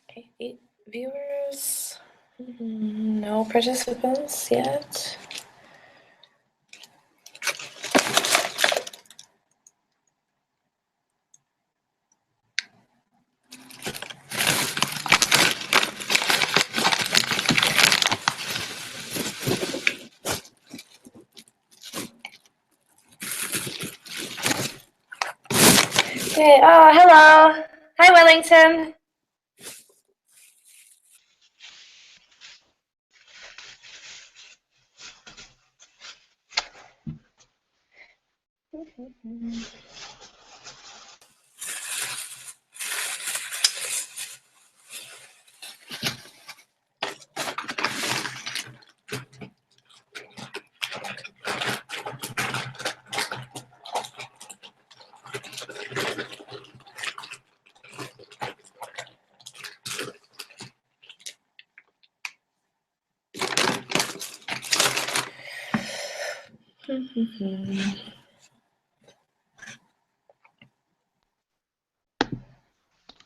Okay, 8 viewers. No participants yet. Okay, oh, hello. Hi, Wellington.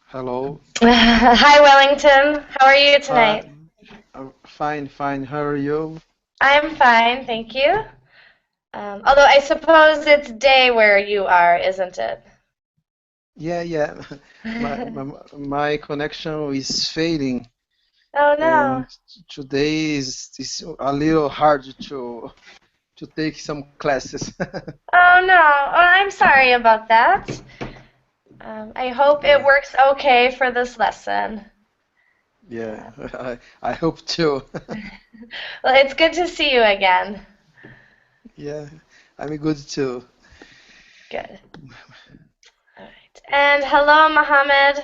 Hello. Hi, Wellington. How are you tonight? Fine, fine. How are you? I'm fine, thank you. Although I suppose it's day where you are, isn't it? Yeah, yeah. My connection is fading, Oh and no. today is a little hard to take some classes. Oh no. Oh, I'm sorry about that. I hope it Yeah, works okay for this lesson. yeah. I hope too. Well, it's good to see you again. Yeah, I'm good too. Good. All right. And hello, Mohammed.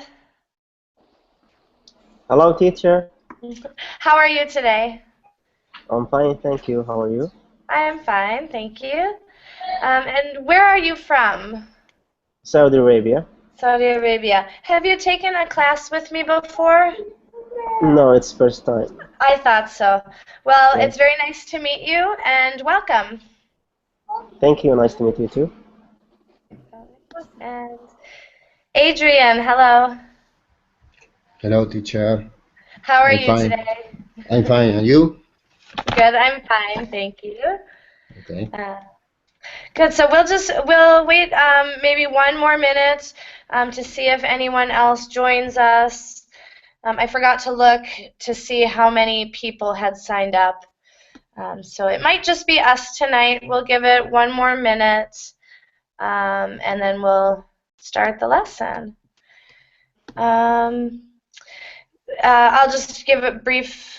Hello, teacher. How are you today? I'm fine, thank you. How are you? I am fine, thank you. And where are you from? Saudi Arabia. Saudi Arabia. Have you taken a class with me before? No, it's first time. I thought so. Well, Yeah. it's very nice to meet you and welcome. Thank you. Nice to meet you too. And Adrian, hello. Hello, teacher. How are I'm you fine. today? I'm fine. And you? Good, I'm fine, thank you. Okay. Uh, Good, so we'll wait maybe one more minute to see if anyone else joins us. I forgot to look to see how many people had signed up. So it might just be us tonight. We'll give it one more minute, and then we'll start the lesson. I'll just give a brief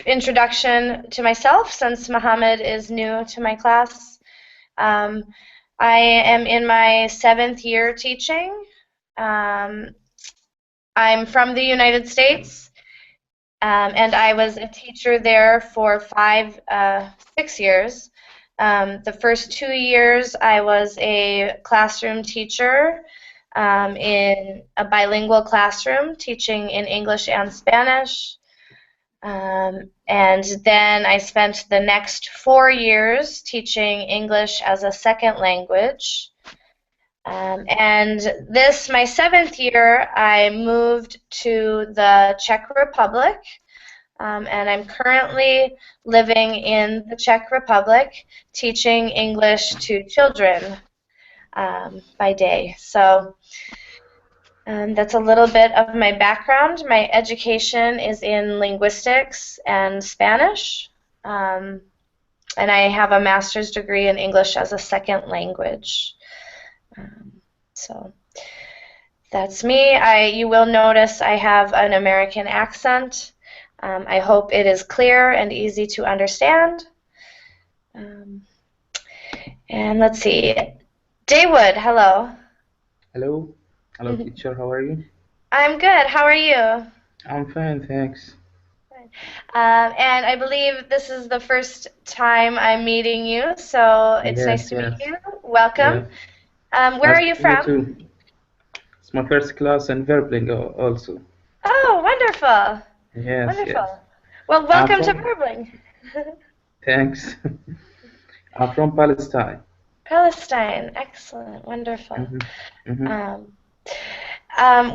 introduction to myself, since Mohammed is new to my class. I am in my 7th year teaching. I'm from the United States, and I was a teacher there for 6 years. The first 2 years I was a classroom teacher in a bilingual classroom, teaching in English and Spanish. And then I spent the next 4 years teaching English as a second language. And this, my 7th year, I moved to the Czech Republic, and I'm currently living in the Czech Republic, teaching English to children by day. So that's a little bit of my background. My education is in linguistics and Spanish, and I have a master's degree in English as a second language. So that's me. You will notice I have an American accent. I hope it is clear and easy to understand. And let's see. Daywood, hello. Hello. Hello, teacher. How are you? I'm good. How are you? I'm fine, thanks. And I believe this is the first time I'm meeting you, so it's nice to meet you. Welcome. Where are you from? Too. It's my first class in Verbling also. Oh, wonderful. Yes. Wonderful. Yes. Well, welcome to Verbling. Thanks. I'm from Palestine. Palestine. Excellent. Wonderful. Mm-hmm.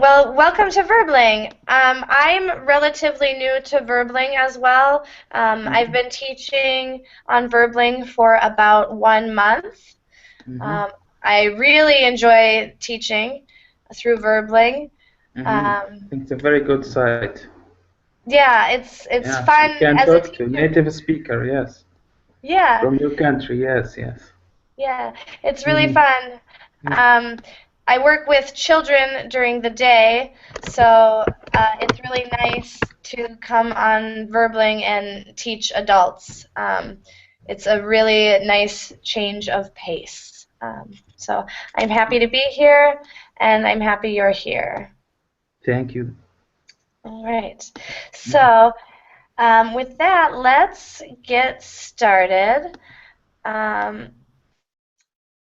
Well, welcome to Verbling. I'm relatively new to Verbling as well. I've been teaching on Verbling for about 1 month. I really enjoy teaching through Verbling. I think it's a very good site. Yeah, it's fun. You can as talk a to native speaker, yes. Yeah. From your country, yes. Yeah, it's really fun. I work with children during the day, so it's really nice to come on Verbling and teach adults. It's a really nice change of pace. So I'm happy to be here, and I'm happy you're here. Thank you. All right. So with that, let's get started.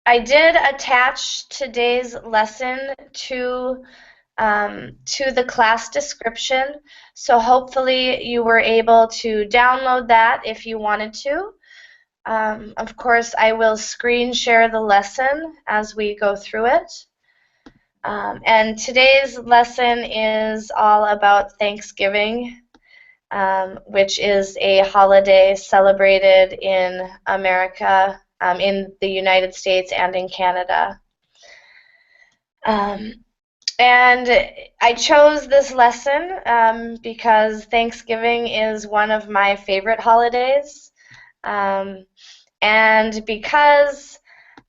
I did attach today's lesson to the class description, so hopefully you were able to download that if you wanted to. Of course, I will screen share the lesson as we go through it. And today's lesson is all about Thanksgiving, which is a holiday celebrated in America, in the United States and in Canada. And I chose this lesson because Thanksgiving is one of my favorite holidays, and because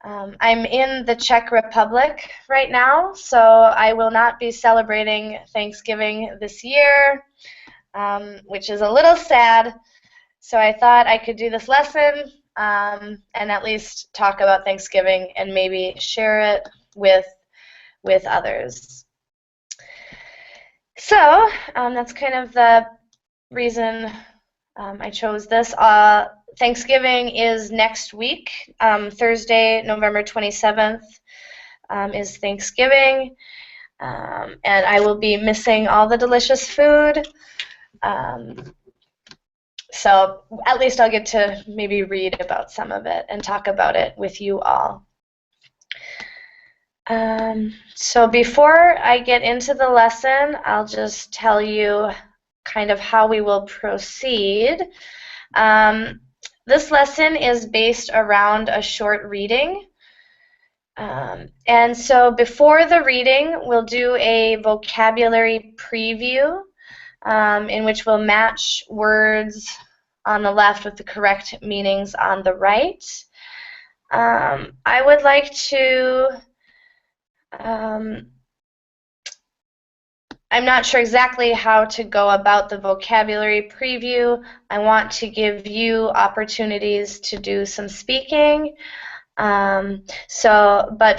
I'm in the Czech Republic right now, so I will not be celebrating Thanksgiving this year, which is a little sad. So I thought I could do this lesson and at least talk about Thanksgiving and maybe share it with others. So that's kind of the reason I chose this. Thanksgiving is next week. Thursday, November 27th is Thanksgiving, and I will be missing all the delicious food. So at least I'll get to maybe read about some of it and talk about it with you all. So before I get into the lesson, I'll just tell you kind of how we will proceed. This lesson is based around a short reading. And so before the reading, we'll do a vocabulary preview in which we'll match words on the left with the correct meanings on the right. I would like to, I'm not sure exactly how to go about the vocabulary preview. I want to give you opportunities to do some speaking. But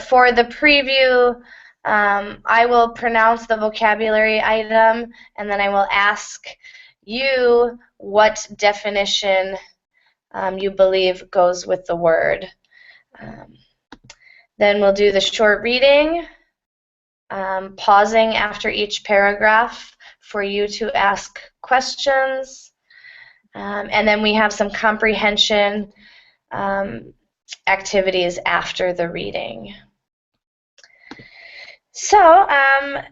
for the preview, I will pronounce the vocabulary item, and then I will ask you what definition you believe goes with the word. Then we'll do the short reading, pausing after each paragraph for you to ask questions. And then we have some comprehension activities after the reading. So, are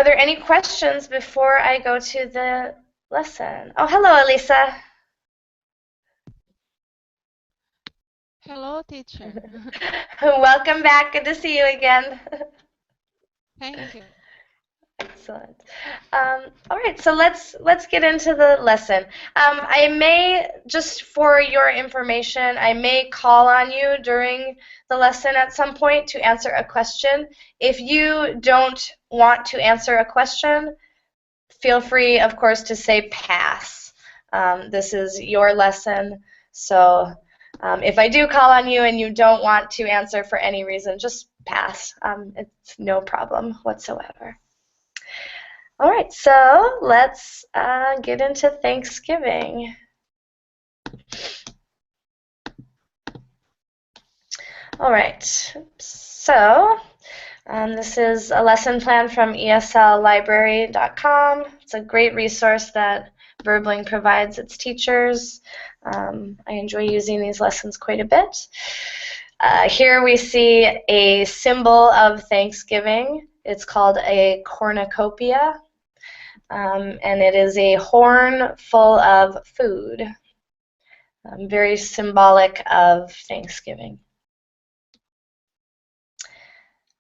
there any questions before I go to the lesson? Oh, hello, Elisa. Hello, teacher. Welcome back. Good to see you again. Thank you. Excellent. All right, so let's get into the lesson. I may, just for your information, I may call on you during the lesson at some point to answer a question. If you don't want to answer a question, feel free, of course, to say pass. This is your lesson, so if I do call on you and you don't want to answer for any reason, just pass. It's no problem whatsoever. All right, so let's get into Thanksgiving. All right, so this is a lesson plan from ESLlibrary.com. It's a great resource that Verbling provides its teachers. I enjoy using these lessons quite a bit. Here we see a symbol of Thanksgiving. It's called a cornucopia. And it is a horn full of food, very symbolic of Thanksgiving.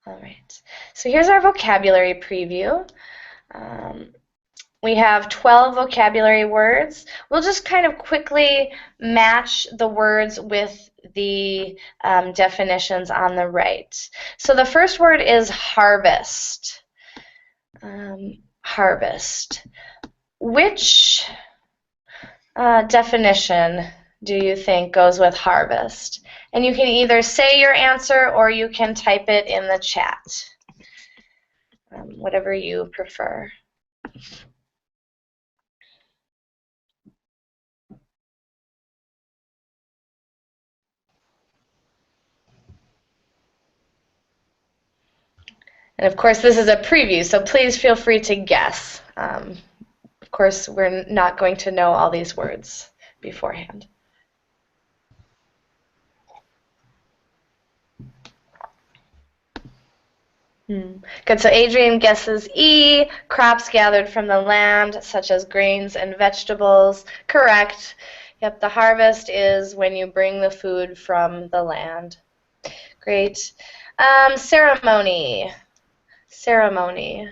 All right, so here's our vocabulary preview. We have 12 vocabulary words. We'll just kind of quickly match the words with the definitions on the right. So the first word is harvest. Harvest. Which definition do you think goes with harvest? And you can either say your answer or you can type it in the chat, whatever you prefer. And of course, this is a preview, so please feel free to guess. Of course, we're not going to know all these words beforehand. Good, so Adrian guesses E, crops gathered from the land, such as grains and vegetables. Correct. Yep, the harvest is when you bring the food from the land. Great. Ceremony. Ceremony.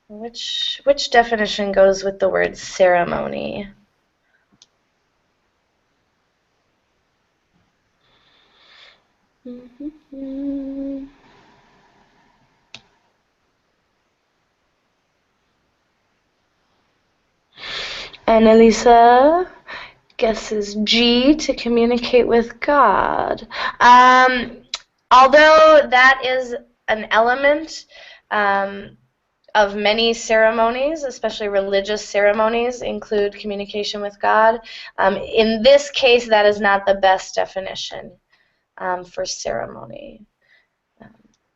Which definition goes with the word ceremony? Annalisa guesses G, to communicate with God. Although that is an element of many ceremonies, especially religious ceremonies, include communication with God. In this case, that is not the best definition for ceremony.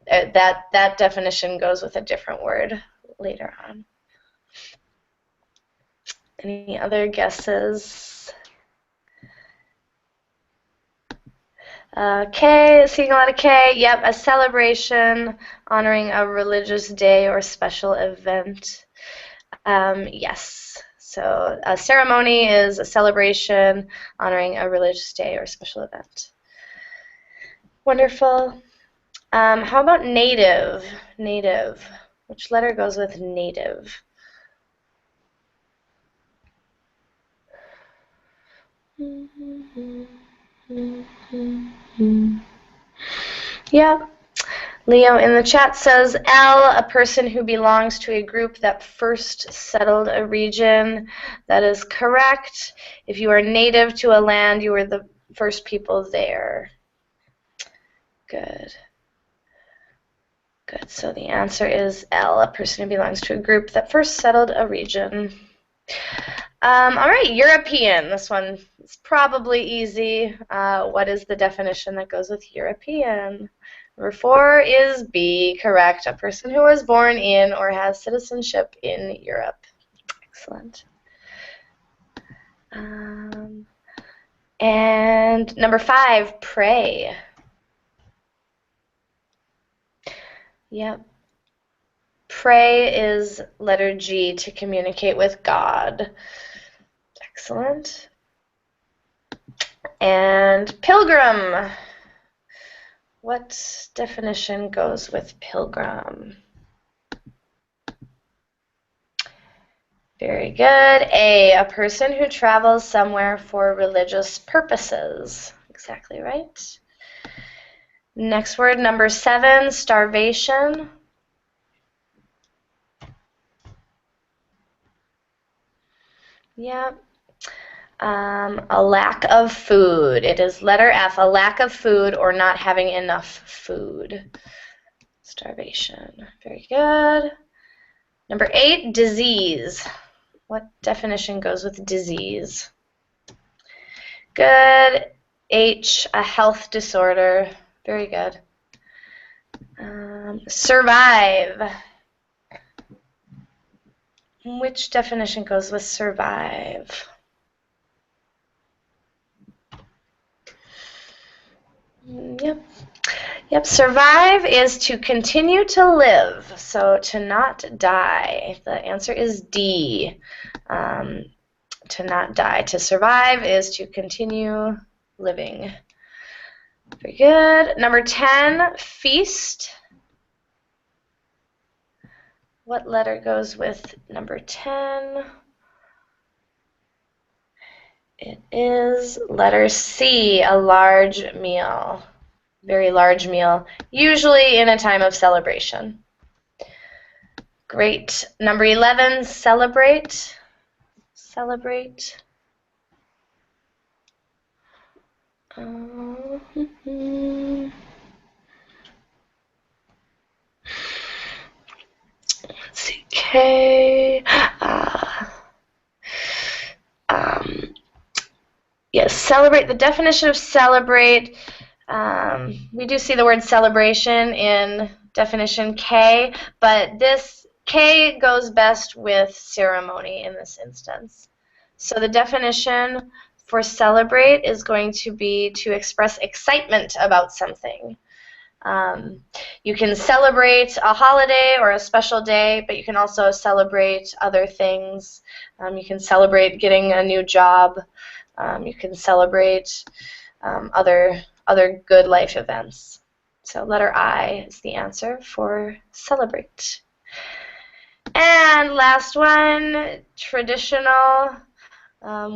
That definition goes with a different word later on. Any other guesses? K, seeing a lot of K. Yep, a celebration honoring a religious day or special event. Yes, so a ceremony is a celebration honoring a religious day or special event. Wonderful. How about native? Native. Which letter goes with native? Yeah. Leo in the chat says L, a person who belongs to a group that first settled a region. That is correct. If you are native to a land, you were the first people there. Good. Good. So the answer is L, a person who belongs to a group that first settled a region. All right, European. This one is probably easy. What is the definition that goes with European? Number 4 is B, correct. A person who was born in or has citizenship in Europe. Excellent. And number 5, pray. Yep. Pray is letter G, to communicate with God. Excellent. And pilgrim. What definition goes with pilgrim? Very good. A person who travels somewhere for religious purposes. Exactly right. Next word, number 7, starvation. Yep. A lack of food. It is letter F, a lack of food or not having enough food. Starvation. Very good. Number 8, disease. What definition goes with disease? Good. H, a health disorder. Very good. Survive. Which definition goes with survive? Yep, survive is to continue to live, so to not die. The answer is D, to not die. To survive is to continue living. Very good. Number 10, feast. What letter goes with number 10? It is letter C, a large meal. Very large meal, usually in a time of celebration. Great. Number 11, celebrate. Celebrate. Let's see, K. Yes, celebrate. The definition of celebrate, we do see the word celebration in definition K, but this K goes best with ceremony in this instance. So the definition for celebrate is going to be to express excitement about something. You can celebrate a holiday or a special day, but you can also celebrate other things. You can celebrate getting a new job. You can celebrate other good life events. So letter I is the answer for celebrate. And last one, traditional.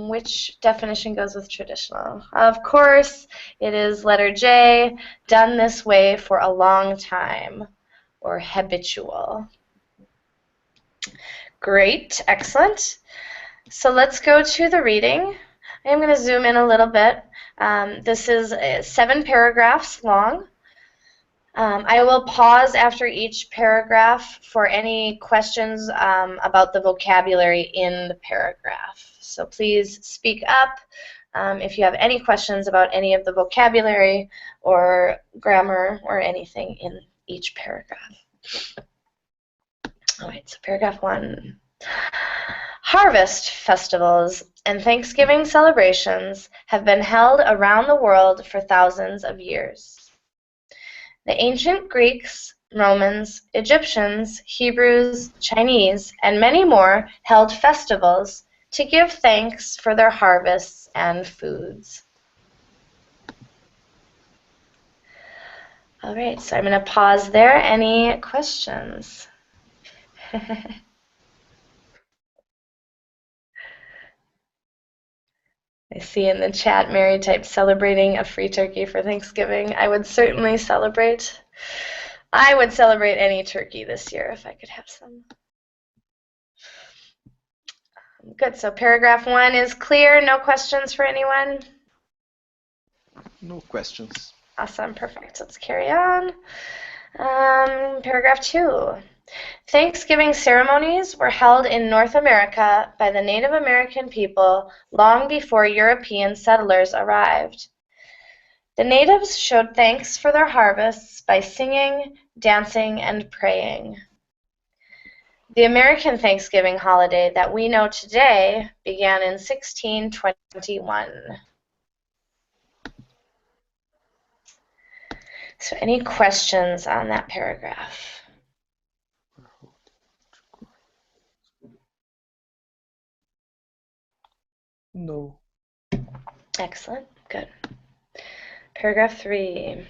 Which definition goes with traditional? Of course, it is letter J, done this way for a long time, or habitual. Great, excellent. So let's go to the reading. I am going to zoom in a little bit. This is 7 paragraphs long. I will pause after each paragraph for any questions about the vocabulary in the paragraph. So please speak up if you have any questions about any of the vocabulary or grammar or anything in each paragraph. All right, so paragraph 1. Harvest festivals and Thanksgiving celebrations have been held around the world for thousands of years. The ancient Greeks, Romans, Egyptians, Hebrews, Chinese, and many more held festivals to give thanks for their harvests and foods. All right, so I'm going to pause there. Any questions? I see in the chat, Mary typed celebrating a free turkey for Thanksgiving. I would certainly celebrate. I would celebrate any turkey this year if I could have some. Good, so paragraph 1 is clear. No questions for anyone? No questions. Awesome, perfect. Let's carry on. Paragraph 2. Thanksgiving ceremonies were held in North America by the Native American people long before European settlers arrived. The natives showed thanks for their harvests by singing, dancing, and praying. The American Thanksgiving holiday that we know today began in 1621. So any questions on that paragraph? No. Excellent, good. Paragraph 3.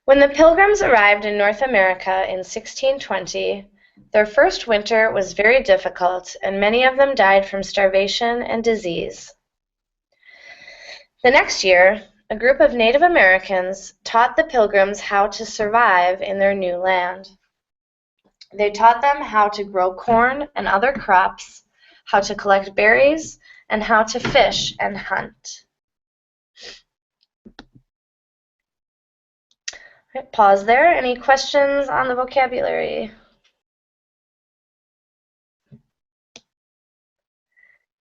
When the Pilgrims arrived in North America in 1620, their first winter was very difficult, and many of them died from starvation and disease. The next year, a group of Native Americans taught the Pilgrims how to survive in their new land. They taught them how to grow corn and other crops, how to collect berries, and how to fish and hunt. Right, pause there. Any questions on the vocabulary?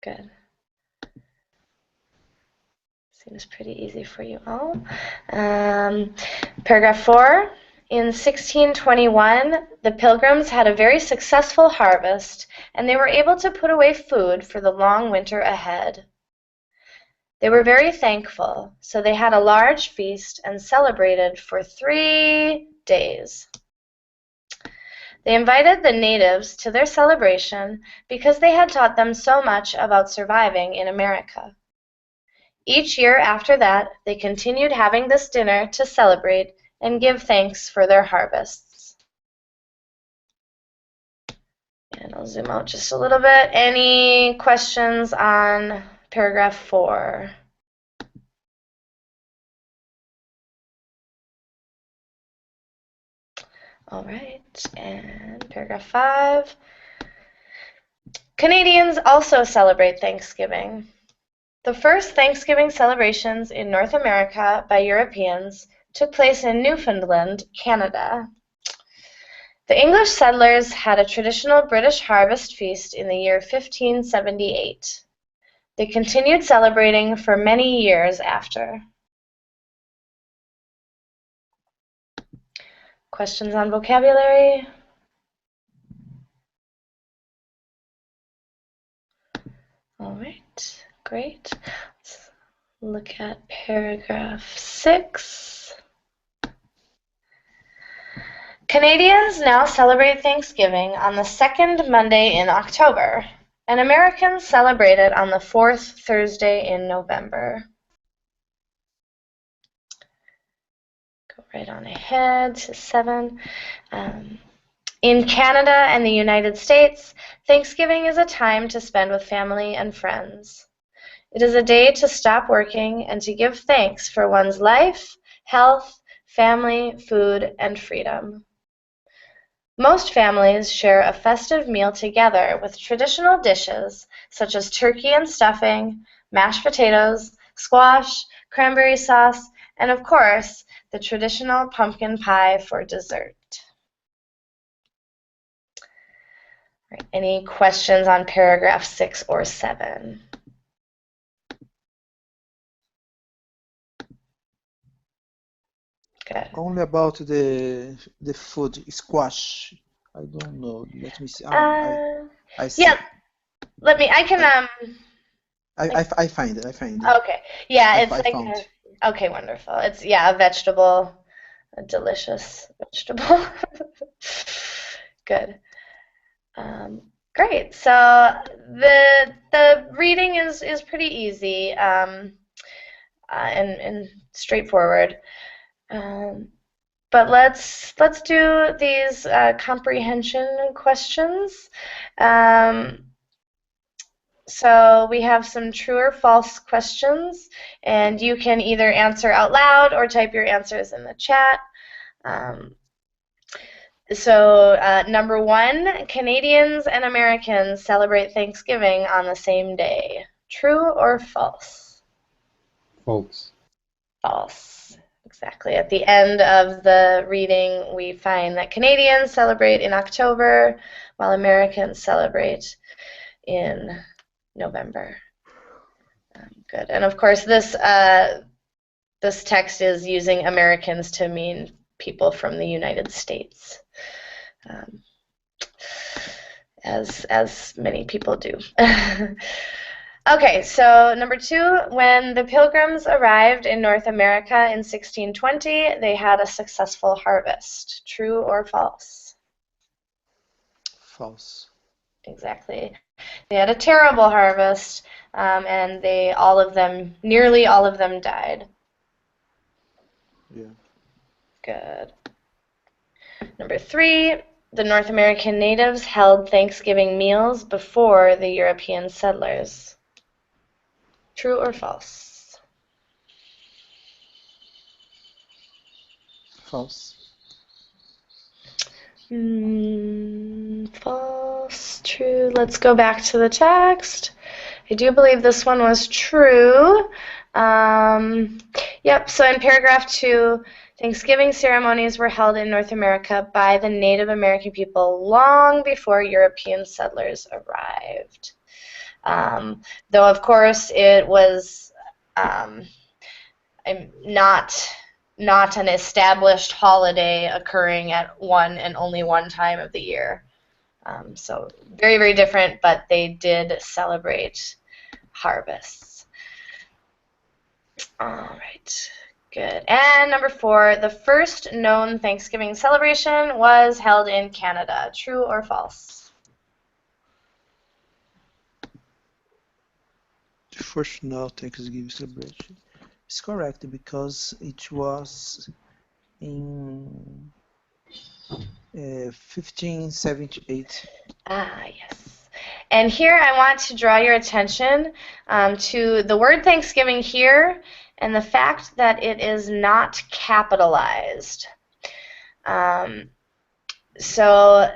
Good. Seems pretty easy for you all. Paragraph 4. In 1621, the Pilgrims had a very successful harvest, and they were able to put away food for the long winter ahead. They were very thankful, so they had a large feast and celebrated for 3 days. They invited the natives to their celebration because they had taught them so much about surviving in America. Each year after that, they continued having this dinner to celebrate and give thanks for their harvests. And I'll zoom out just a little bit. Any questions on paragraph 4? All right, and paragraph 5. Canadians also celebrate Thanksgiving. The first Thanksgiving celebrations in North America by Europeans took place in Newfoundland, Canada. The English settlers had a traditional British harvest feast in the year 1578. They continued celebrating for many years after. Questions on vocabulary? All right, great. Let's look at paragraph 6. Canadians now celebrate Thanksgiving on the second Monday in October, and Americans celebrate it on the fourth Thursday in November. Go right on ahead to 7. In Canada and the United States, Thanksgiving is a time to spend with family and friends. It is a day to stop working and to give thanks for one's life, health, family, food, and freedom. Most families share a festive meal together with traditional dishes such as turkey and stuffing, mashed potatoes, squash, cranberry sauce, and of course, the traditional pumpkin pie for dessert. Right, any questions on paragraph 6 or 7? Good. Only about the food squash. I don't know. Let me see. I see. Yeah. I can I find it. I find it. Okay. Yeah, it's I like found. okay, wonderful. It's a vegetable, a delicious vegetable. Good. Great. So the reading is pretty easy and straightforward. But let's do these comprehension questions. So we have some true or false questions, and you can either answer out loud or type your answers in the chat. Number 1, Canadians and Americans celebrate Thanksgiving on the same day. True or false? False. False. Exactly. At the end of the reading, we find that Canadians celebrate in October, while Americans celebrate in November. Good. And of course, this text is using Americans to mean people from the United States, as many people do. Okay, so number 2, when the Pilgrims arrived in North America in 1620, they had a successful harvest. True or false? False. Exactly. They had a terrible harvest, and nearly all of them died. Yeah. Good. Number 3, the North American natives held Thanksgiving meals before the European settlers. True or false? False. False, true. Let's go back to the text. I do believe this one was true. Yep, so in paragraph 2, Thanksgiving ceremonies were held in North America by the Native American people long before European settlers arrived. Though, of course, it was not an established holiday occurring at one and only one time of the year. So very, very different, but they did celebrate harvests. All right, good. And number 4, the first known Thanksgiving celebration was held in Canada. True or false? The first known Thanksgiving celebration is correct because it was in 1578. Ah, yes. And here I want to draw your attention to the word Thanksgiving here and the fact that it is not capitalized. So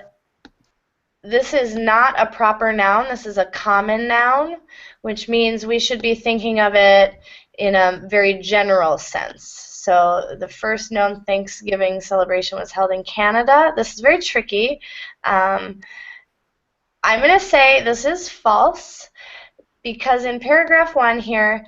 this is not a proper noun. This is a common noun, which means we should be thinking of it in a very general sense. So the first known Thanksgiving celebration was held in Canada. This is very tricky. I'm going to say this is false because in paragraph 1 here,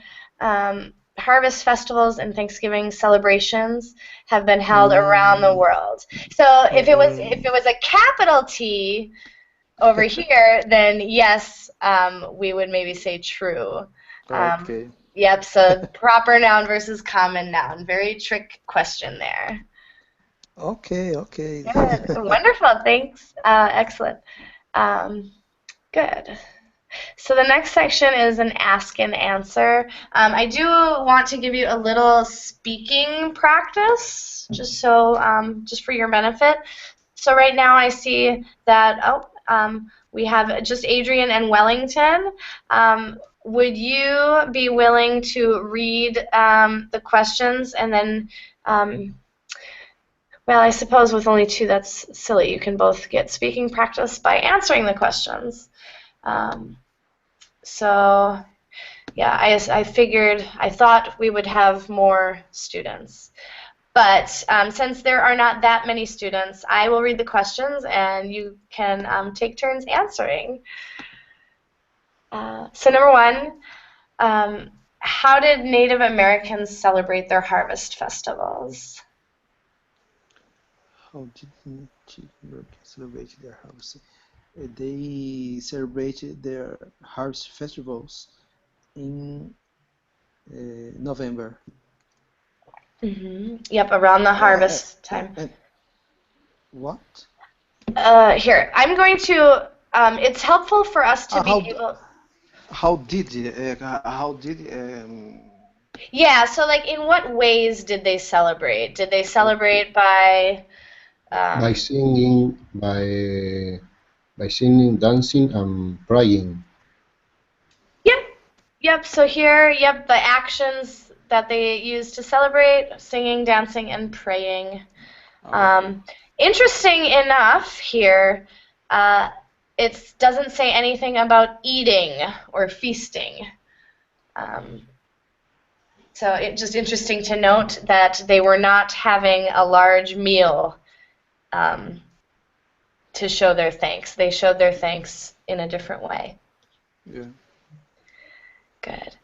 harvest festivals and Thanksgiving celebrations have been held around the world. So if it was a capital T over here, then yes, we would maybe say true. Okay. Yep, so proper noun versus common noun. Very trick question there. Okay. Good. Wonderful. Thanks. Excellent. Good. So the next section is an ask and answer. I do want to give you a little speaking practice, just for your benefit. So right now I see that we have just Adrian and Wellington. Would you be willing to read the questions and then, well, I suppose with only 2 that's silly. You can both get speaking practice by answering the questions. So, yeah, I thought we would have more students. But since there are not that many students, I will read the questions and you can take turns answering. So number 1, how did Native Americans celebrate their harvest festivals? How did Native Americans celebrate their harvest? They celebrated their harvest festivals in November. Yep, around the harvest time. What? Here, I'm going to. It's helpful for us to be able. How did Yeah, so like in what ways did they celebrate? Did they celebrate by By singing, by singing, dancing, and praying. Yep. Yep. So here, yep, the actions that they use to celebrate, singing, dancing, and praying. Interesting enough here, it doesn't say anything about eating or feasting. So it's just interesting to note that they were not having a large meal to show their thanks. They showed their thanks in a different way. Yeah. Good.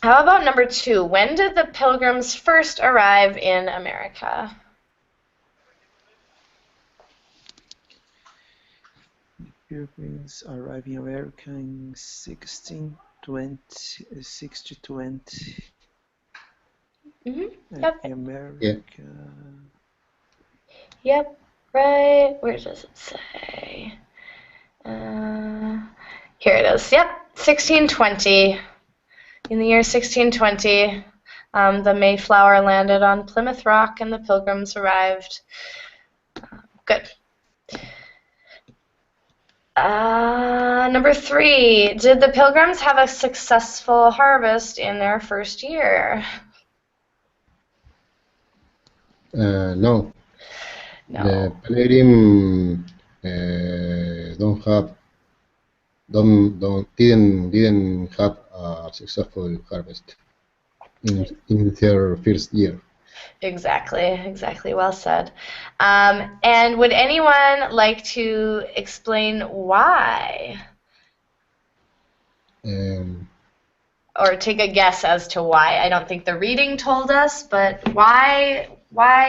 How about number 2? When did the Pilgrims first arrive in America? Pilgrims arrived in America in 1620. Yep. America. Yep. Right. Where does it say? Here it is. Yep. 1620. In the year 1620, the Mayflower landed on Plymouth Rock and the Pilgrims arrived. Good. Number 3, did the Pilgrims have a successful harvest in their first year? No. No. The Pilgrim didn't have a successful harvest in their first year. Exactly. Well said. And would anyone like to explain why? Or take a guess as to why? I don't think the reading told us, but why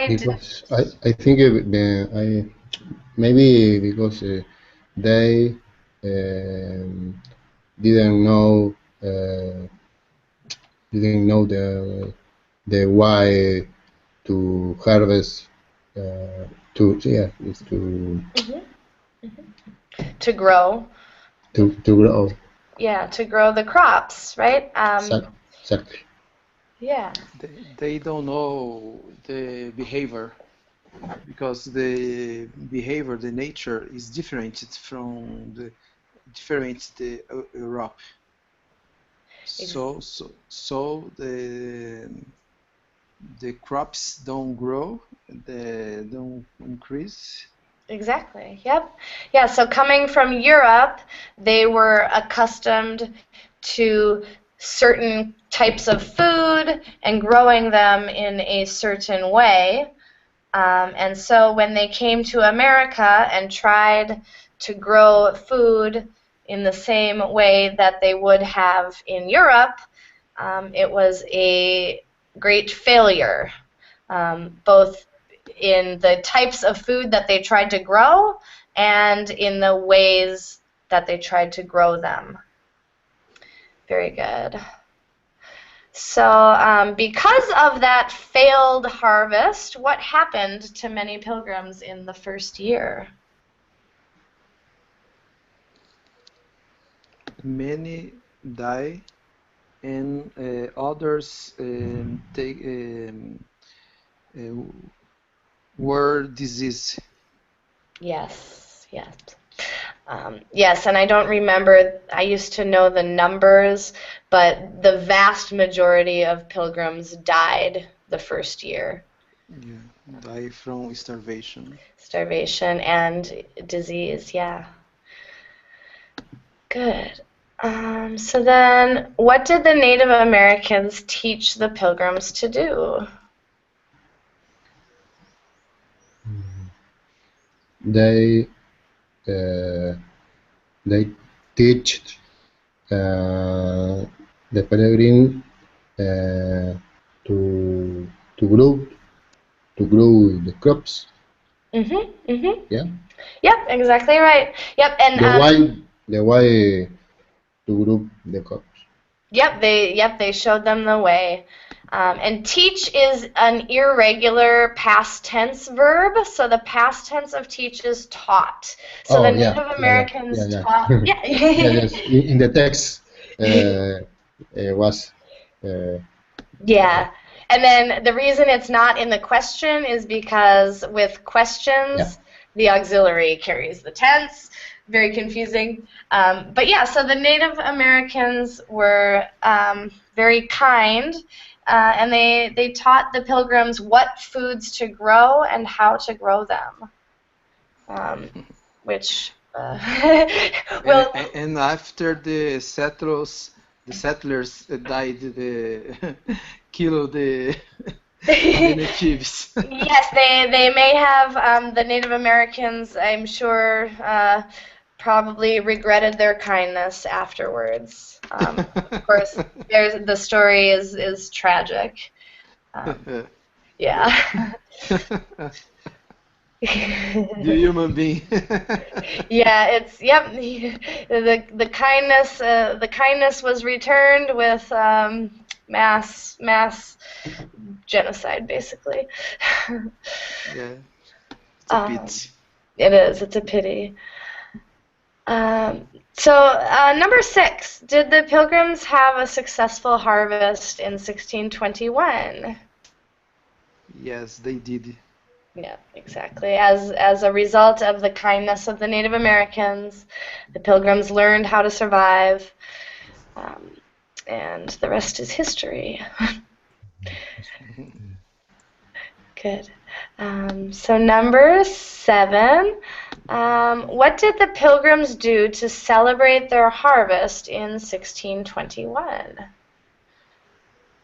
Because I think maybe because they didn't know the why to harvest to grow. To grow. Yeah, to grow the crops, right? Exactly. Yeah. They don't know the behavior because the behavior, the nature is different from the Europe. So the crops don't grow, they don't increase. Exactly. Yep. Yeah, so coming from Europe, they were accustomed to certain types of food and growing them in a certain way. And so when they came to America and tried to grow food in the same way that they would have in Europe, it was a great failure, both in the types of food that they tried to grow and in the ways that they tried to grow them. Very good. So because of that failed harvest, what happened to many pilgrims in the first year? Many die, and others were diseased. Yes. Yes, and I don't remember, I used to know the numbers, but the vast majority of pilgrims died the first year. Yeah, die from starvation. Starvation and disease, yeah. Good. So then, what did the Native Americans teach the pilgrims to do? They teach the pilgrim to grow the crops. Yeah. Yep, exactly right. Yep, and The way to grow the crops. Yep, they showed them the way. And teach is an irregular past tense verb, so the past tense of teach is taught. So the Native Americans taught. Yeah. Yes. In the text was Yeah. And then the reason it's not in the question is because with questions, Yeah. the auxiliary carries the tense. Very confusing. But yeah, so the Native Americans were very kind, and they taught the Pilgrims what foods to grow and how to grow them, which well. And after the settlers died, the kill the natives. Yes, they may have, the Native Americans, I'm sure, probably regretted their kindness afterwards. Of course, the story is tragic. Yeah. The human being. Yeah, yep. The kindness was returned with mass genocide, basically. Yeah, it's a pity. It is. It's a pity. So, number 6, did the Pilgrims have a successful harvest in 1621? Yes, they did. Yeah, exactly. As a result of the kindness of the Native Americans, the Pilgrims learned how to survive, and the rest is history. Good. So number 7, what did the Pilgrims do to celebrate their harvest in 1621?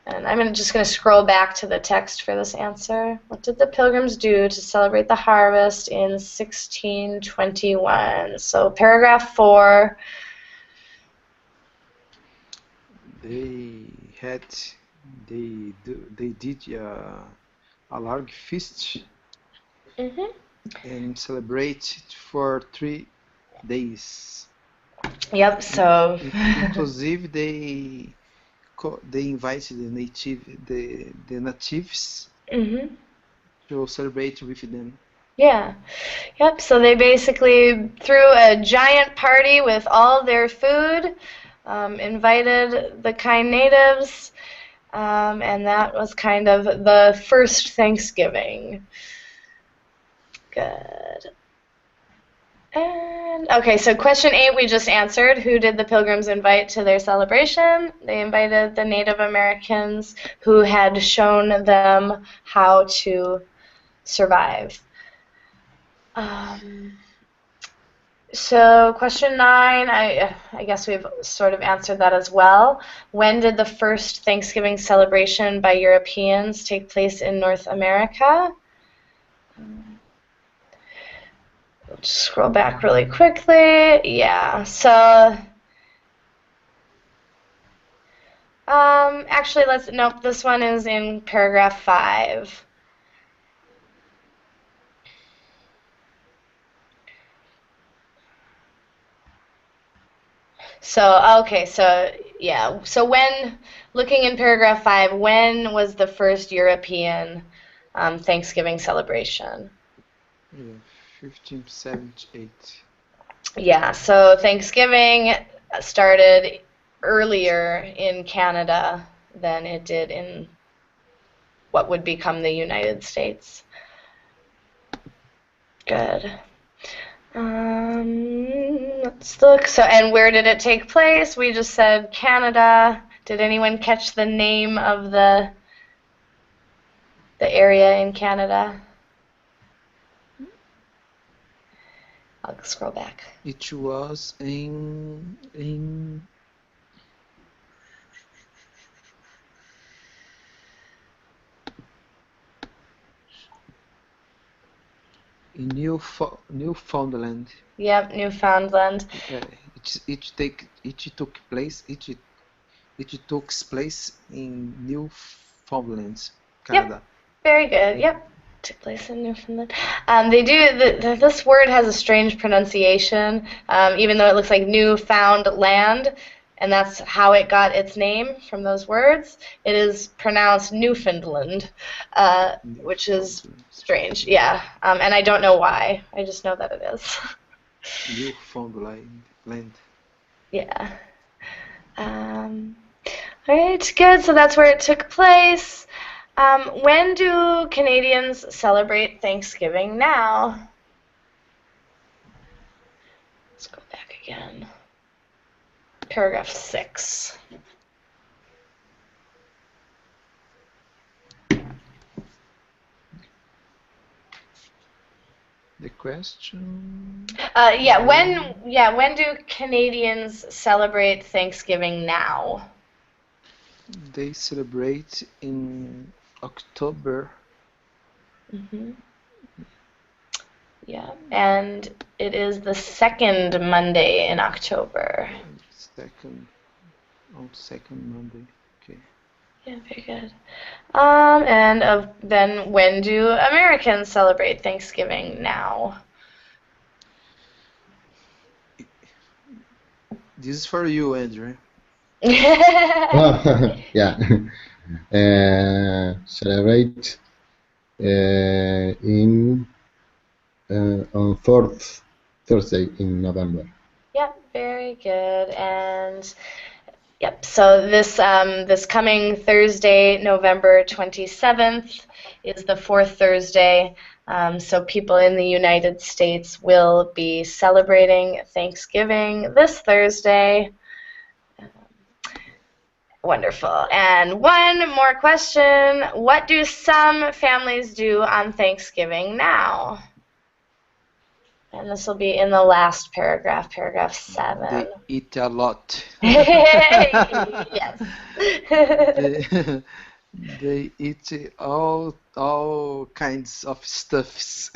And I'm just going to scroll back to the text for this answer. What did the Pilgrims do to celebrate the harvest in 1621? So paragraph 4. They did a large feast Mm-hmm. and celebrate for 3 days. Yep. So. Inclusive, they invited the natives Mm-hmm. to celebrate with them. Yeah. Yep. So they basically threw a giant party with all their food, invited the kind natives, and that was kind of the first Thanksgiving. Good. And okay, so question 8 we just answered. Who did the Pilgrims invite to their celebration? They invited the Native Americans who had shown them how to survive. So question 9, I guess we've sort of answered that as well. When did the first Thanksgiving celebration by Europeans take place in North America? We'll just scroll back really quickly. Yeah, so actually nope, this one is in paragraph 5. So, okay, so yeah, so looking in paragraph 5, when was the first European Thanksgiving celebration? Yeah, 1578. Yeah, so Thanksgiving started earlier in Canada than it did in what would become the United States. Good. Let's look. So, and where did it take place? We just said Canada. Did anyone catch the name of the area in Canada? I'll scroll back. It was in Newfoundland. Yep, Newfoundland. It took place in Newfoundland, Canada. Yep, very good. Yep, took place in Newfoundland. This word has a strange pronunciation, even though it looks like Newfoundland, and that's how it got its name from those words. It is pronounced Newfoundland, which is strange. Yeah, and I don't know why. I just know that it is. Newfoundland. Yeah. All right, good. So that's where it took place. When do Canadians celebrate Thanksgiving now? Let's go back again. Paragraph 6. The question. When do Canadians celebrate Thanksgiving now? They celebrate in October. Mm-hmm. Yeah, and it is the second Monday in October. Second Monday. Okay. Yeah, very good. Then when do Americans celebrate Thanksgiving now? This is for you, Andrew. Yeah. Celebrate in on fourth Thursday in November. Yep, very good. And yep, so this coming Thursday, November 27th, is the fourth Thursday. So people in the United States will be celebrating Thanksgiving this Thursday. Wonderful. And one more question. What do some families do on Thanksgiving now? And this will be in the last paragraph, paragraph 7. They eat a lot. Yes. They eat all kinds of stuffs.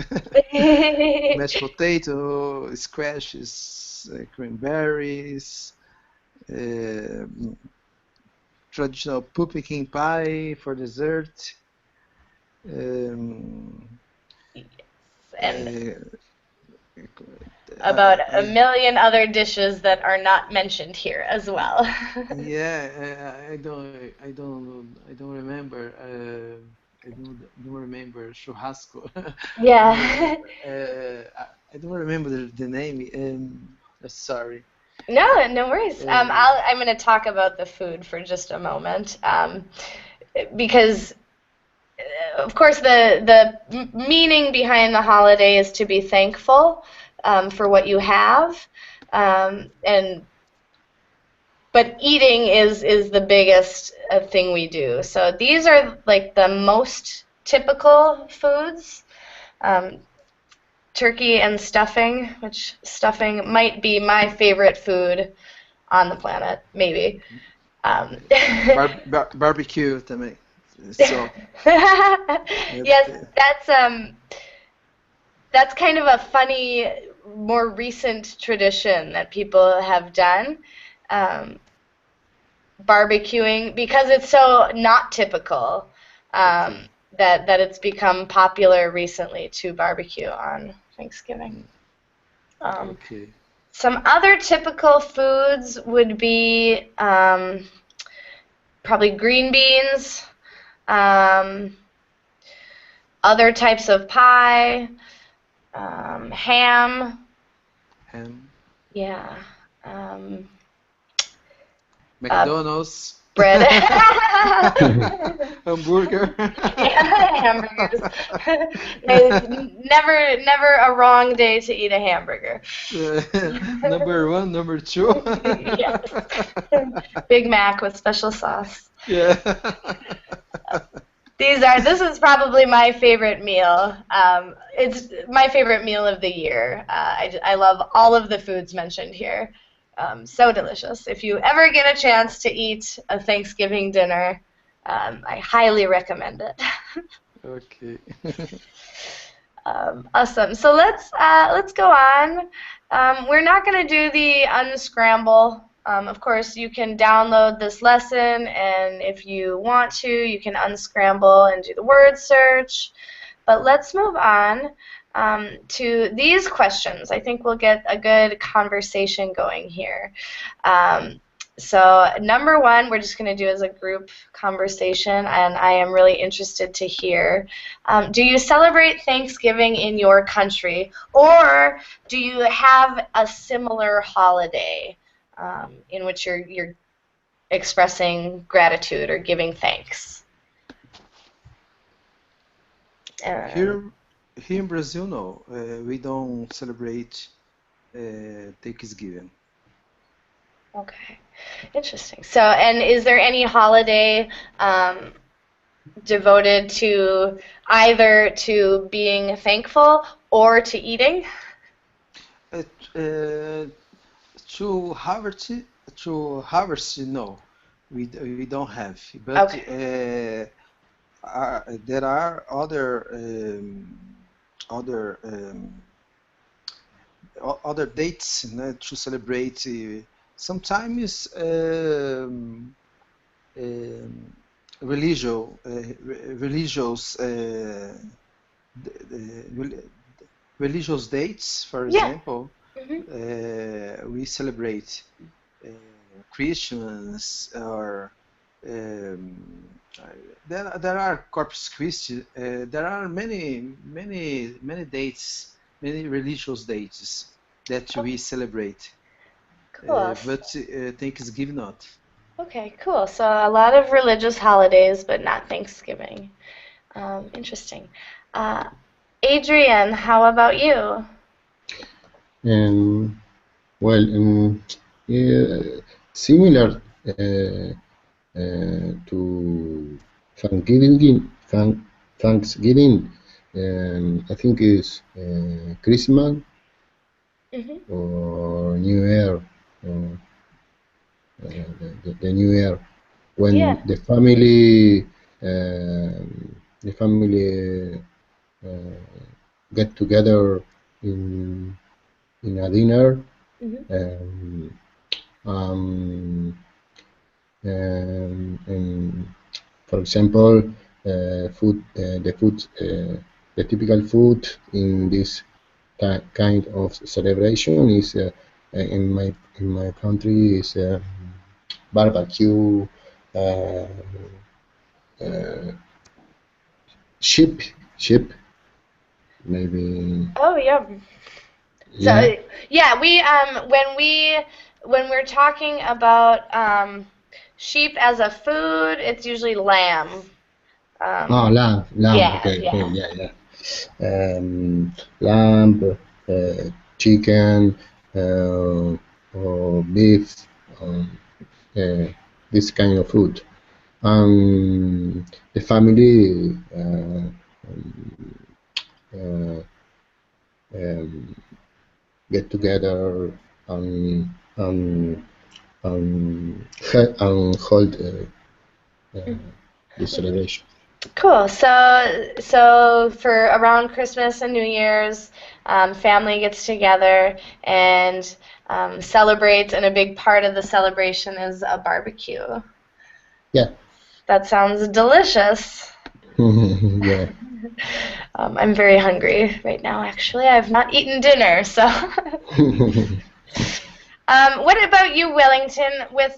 Mashed potato, squashes, cranberries, traditional pumpkin pie for dessert. And about a million other dishes that are not mentioned here as well. Yeah, I don't remember. I don't remember churrasco. Yeah. I don't remember the name. Sorry. No worries. I'm going to talk about the food for just a moment, because of course the meaning behind the holiday is to be thankful for what you have, but eating is the biggest thing we do. So these are like the most typical foods. Turkey and stuffing, which stuffing might be my favorite food on the planet, maybe. Barbecue também. So, yes, that's kind of a funny, more recent tradition that people have done. Barbecuing, because it's so not typical, that it's become popular recently to barbecue on Thanksgiving. okay. Some other typical foods would be probably green beans, other types of pie, ham. Ham. Yeah. McDonald's. Bread. Hamburger. Hamburgers. Never a wrong day to eat a hamburger. Number 1, number 2. Yes. Big Mac with special sauce. Yeah. This is probably my favorite meal. It's my favorite meal of the year. I love all of the foods mentioned here. So delicious. If you ever get a chance to eat a Thanksgiving dinner, I highly recommend it. Okay. Awesome. So let's go on. We're not going to do the unscramble. Of course, you can download this lesson, and if you want to, you can unscramble and do the word search. But let's move on to these questions. I think we'll get a good conversation going here. So number 1, we're just going to do as a group conversation, and I am really interested to hear. Do you celebrate Thanksgiving in your country, or do you have a similar holiday in which you're expressing gratitude or giving thanks. Here, here in Brazil, no, we don't celebrate Thanksgiving. Okay, interesting. So, and is there any holiday devoted to either to being thankful or to eating? Uh, uh, to harvest, no, we don't have. But there are other dates to celebrate. Sometimes um, religious religious dates, for Yeah. example, Mm-hmm. we celebrate Christians or um, there are Corpus Christi. There are many dates, many religious dates that we celebrate, Cool. but Thanksgiving not. Okay, cool. So a lot of religious holidays, but not Thanksgiving. Interesting. Adrian, how about you? And well, yeah, similar to Thanksgiving, I think is Christmas Hmm. or New Year, uh, the New Year, Yeah. when the family uh, get together in a dinner. Hmm. Um, um, and for example, the typical food in this kind of celebration is in my country is barbecue, uh, uh, sheep, sheep, maybe, Oh, yeah. So yeah. yeah, when we're talking about sheep as a food, it's usually lamb. Oh, lamb. Yeah, Okay, okay, yeah. yeah, yeah. Lamb, chicken, or beef, uh, this kind of food. The family uh, um, get together and and and hold the celebration. Cool. So for around Christmas and New Year's, family gets together and celebrates, and a big part of the celebration is a barbecue. Yeah. That sounds delicious. Yeah. I'm very hungry right now, actually. I've not eaten dinner, so. What about you, Wellington? With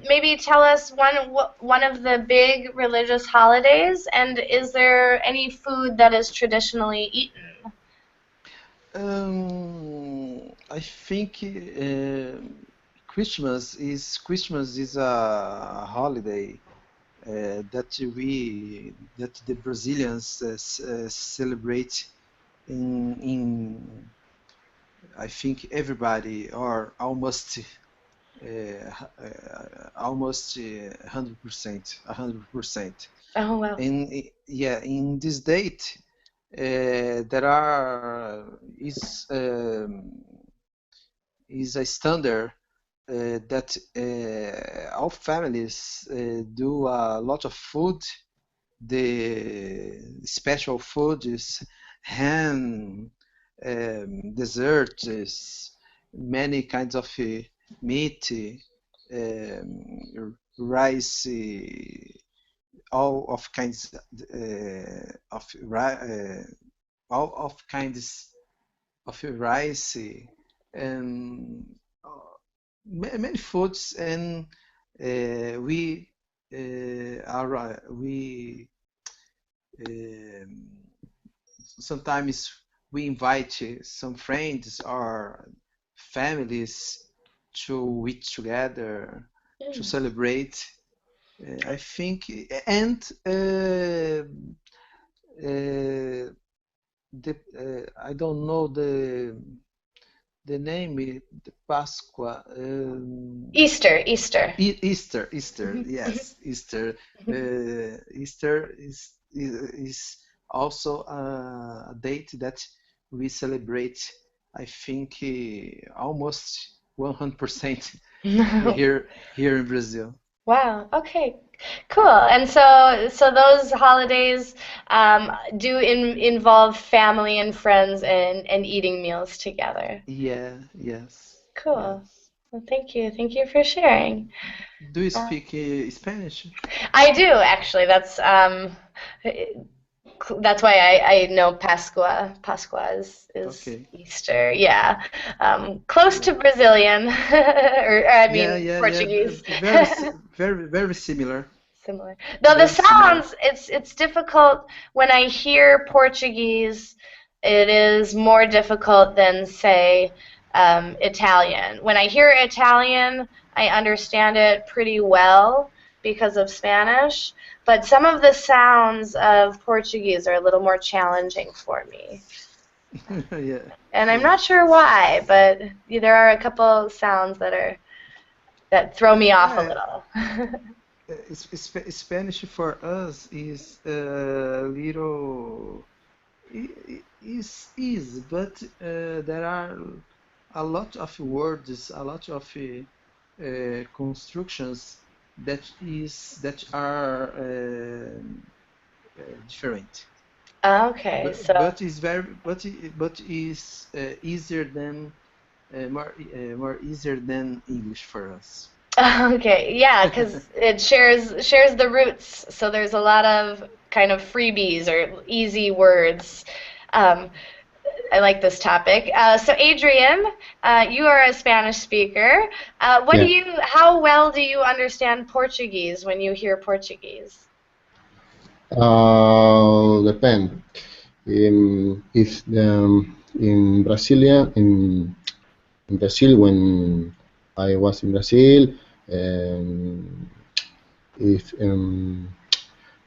maybe tell us one of the big religious holidays, and is there any food that is traditionally eaten? I think Christmas is a holiday that the Brazilians celebrate in I think everybody or almost 100%. Oh well. And yeah, in this date, there are is a standard that all families do a lot of food. The special food is ham, desserts, many kinds of meat, rice, all of kinds of all of kinds of rice and many foods, and we um, sometimes we invite some friends or families to eat together to celebrate. I think, and I don't know the name, the Pascua. Easter, Easter. Easter, yes, Easter. Easter is also a date that we celebrate. I think almost 100% here in Brazil. Wow. Okay. Cool. And so those holidays do involve family and friends and eating meals together. Yeah, yes, Cool. yes. Well, thank you. Thank you for sharing. Do you Uh, speak Spanish? I do actually. That's why I know Pascua. Pascua is Okay. Easter. Yeah. Close to Yeah. Brazilian, or I Yeah, mean yeah, yeah. Portuguese. Very similar. Similar. Though the Very similar. sounds, it's difficult when I hear Portuguese, it is more difficult than, say, Italian. When I hear Italian, I understand it pretty well because of Spanish, but some of the sounds of Portuguese are a little more challenging for me. Yeah, And I'm yeah. not sure why, but there are a couple sounds that throw me off a Yeah, little. Spanish for us is a little is easy, but there are a lot of words, a lot of constructions that are different. Okay, so But is very but is easier than more easier than English for us. okay, yeah, because it shares the roots, so there's a lot of kind of freebies or easy words. Um, I like this topic. So Adrian, you are a Spanish speaker. Yeah. How well do you understand Portuguese when you hear Portuguese? Depend. If in Brasilia, in Brazil, when I was in Brazil, um, if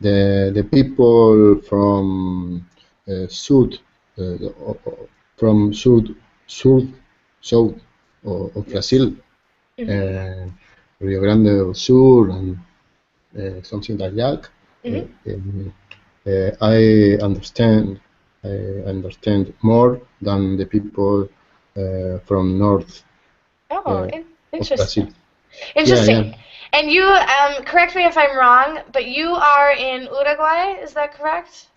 the people from Sud, from south of Yes. Brazil, Hmm. uh, Rio Grande do Sul, and something like that. Uh, Hmm. um, I understand more than the people from north Oh, uh, of Brazil. interesting. Yeah, Interesting. yeah, And you, correct me if I'm wrong, but you are in Uruguay, is that correct?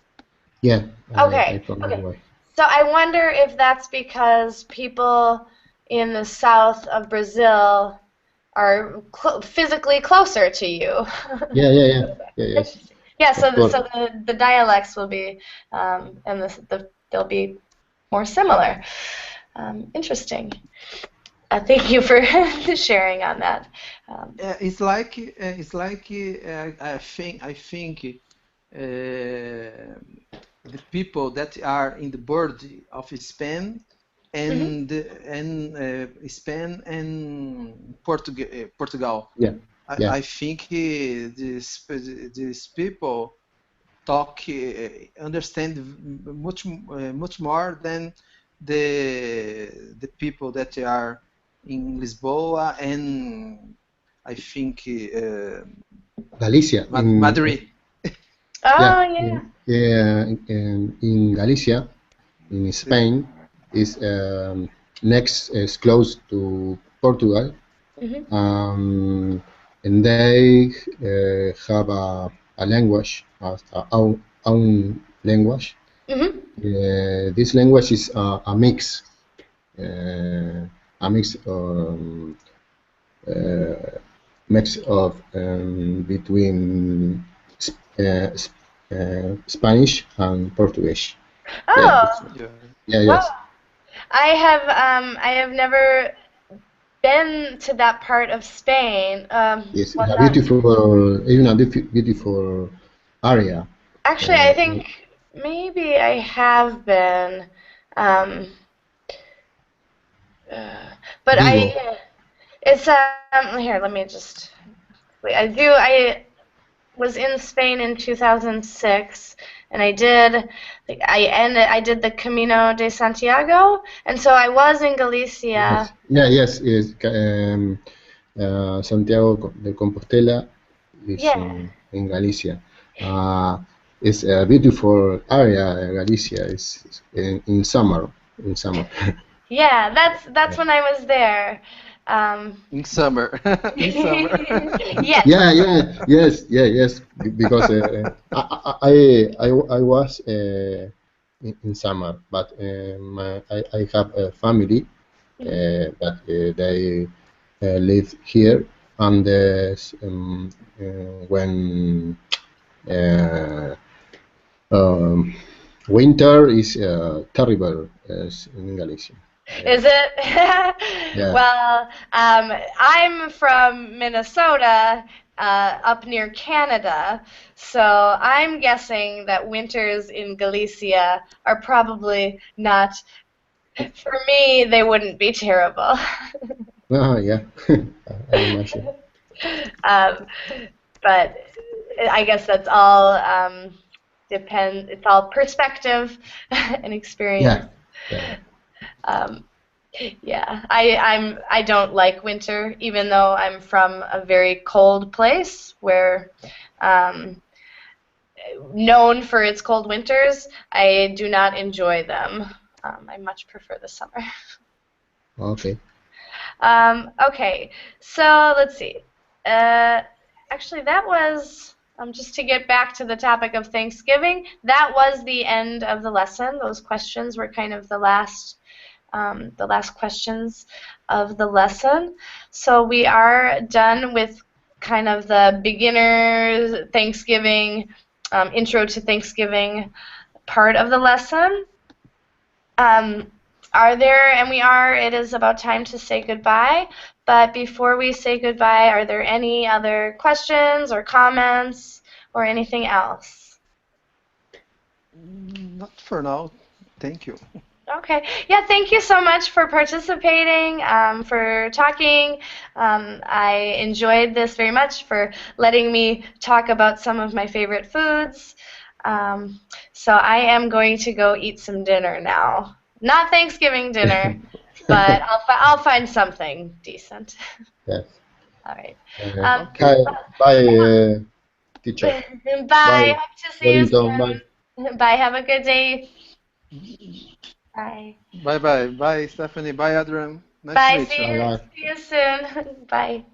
yeah. I Okay, from okay. Uruguay. So I wonder if that's because people in the south of Brazil are physically closer to you. Yeah, yeah, yeah, yeah. Yes, Interesting. Yeah, of course. so the dialects will be, and they'll be more similar. Interesting. Thank you for sharing on that. Um, I think the people that are in the border of Spain mhm, and Spain and Portugal. Yeah, yeah. I think these people talk understand much more than the people that are in Lisboa and I think Galicia Madrid. yeah oh yeah. in Galicia in Spain is next is close to Portugal, Mhm, um, and they have a language, own language. mhm, This language is uh, a mix of between uh, Spanish and Portuguese. Yeah, oh, Yeah. yeah, wow. yes, I have never been to that part of Spain. yes. It's Well, a not beautiful, even a beautiful area. actually. I Uh, think maybe I have been, um, uh, but Vigo. it's here. Let me just exactly. I was in Spain in 2006, and I did the Camino de Santiago, and so I was in Galicia. Yes. Yeah, yes, yes. Santiago de Compostela is Yeah, in Galicia. It's a beautiful area, Galicia. It's in summer. In summer. yeah, that's when I was there. Um, In summer. In summer. yes. Yeah, yeah, yes, yeah, yes. Because I was in summer, but I have a family that they live here, and when uh, um, winter is terrible in Galicia. Is it? Yeah. Well, I'm from Minnesota, up near Canada, so I'm guessing that winters in Galicia are probably not, for me, they wouldn't be terrible. Yeah. I imagine. Um, but I guess that's all it's all perspective and experience. Yeah. Yeah. Um, Yeah, I don't like winter, even though I'm from a very cold place where um, known for its cold winters. I do not enjoy them. I much prefer the summer. Okay. Okay, so let's see. Actually, that was just to get back to the topic of Thanksgiving. That was the end of the lesson. Those questions were kind of the last questions of the lesson. So we are done with kind of the beginner Thanksgiving, intro to Thanksgiving part of the lesson. It is about time to say goodbye. But before we say goodbye, are there any other questions or comments or anything else? Not for now. Thank you. Okay. Yeah, thank you so much for participating, for talking. I enjoyed this very much, for letting me talk about some of my favorite foods. So I am going to go eat some dinner now. Not Thanksgiving dinner, but I'll find something decent. Yes. All right. Okay. Bye, teacher. Bye. Bye, Hope to see you Dorito. Bye. soon. Bye. Have a good day. Bye. Bye bye. Bye, Stephanie. Bye, Adrian. Nice to Bye. meet See you. you. Bye. See you soon. Bye.